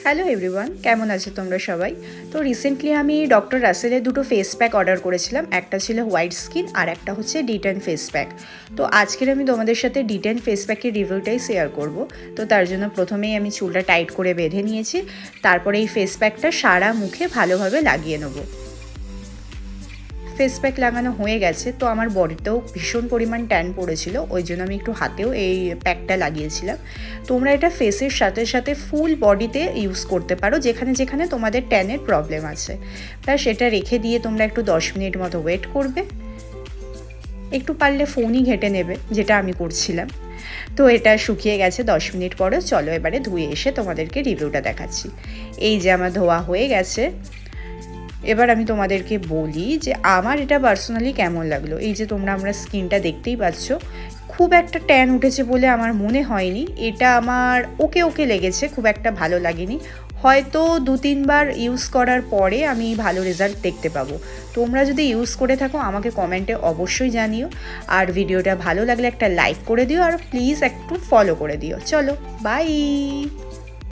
Hello everyone, কেমন আছো তোমরা সবাই? তো রিসেন্টলি আমি ডক্টর রাসেলের দুটো ফেস প্যাক অর্ডার করেছিলাম। একটা ছিল হোয়াইট স্কিন আর একটা হচ্ছে D10 ফেস প্যাক। তো আজকের আমি তোমাদের সাথে D10 ফেস প্যাকের রিভিউটাই শেয়ার করব। তো তার জন্য প্রথমেই আমি চুলটা টাইট করে বেঁধে নিয়েছি, তারপরে এই ফেস প্যাকটা সারা মুখে ভালোভাবে লাগিয়ে নেবো। ফেস প্যাক লাগানো হয়ে গেছে, তো আমার বডিতেও ভীষণ পরিমাণ ট্যান পড়েছিল, ওই জন্য আমি একটু হাতেও এই প্যাকটা লাগিয়েছিলাম। তোমরা এটা ফেসের সাথে সাথে ফুল বডিতে ইউজ করতে পারো, যেখানে যেখানে তোমাদের ট্যানের প্রবলেম আছে। ব্যাস এটা রেখে দিয়ে তোমরা একটু 10 মিনিট মতো ওয়েট করবে। একটু পারলে ফোনই ঘেঁটে নেবে, যেটা আমি করছিলাম। তো এটা শুকিয়ে গেছে 10 মিনিট পরে। চলো এবারে ধুয়ে এসে তোমাদেরকে রিভিউটা দেখাচ্ছি। এই যে আমার ধোয়া হয়ে গেছে। এবার আমি তোমাদেরকে বলি যে আমার এটা পার্সোনালি কেমন লাগলো। এই যে তোমরা আমরা স্কিনটা দেখতেই পাচ্ছ, খুব একটা ট্যান উঠেছে বলে আমার মনে হয়নি। এটা আমার ওকে ওকে লেগেছে, খুব একটা ভালো লাগেনি। হয়তো 2-3 বার ইউজ করার পরে আমি ভালো রেজাল্ট দেখতে পাবো। তোমরা যদি ইউজ করে থাকো আমাকে কমেন্টে অবশ্যই জানিও। আর ভিডিওটা ভালো লাগলে একটা লাইক করে দিও, আর প্লিজ একটু ফলো করে দিও। চলো বাই।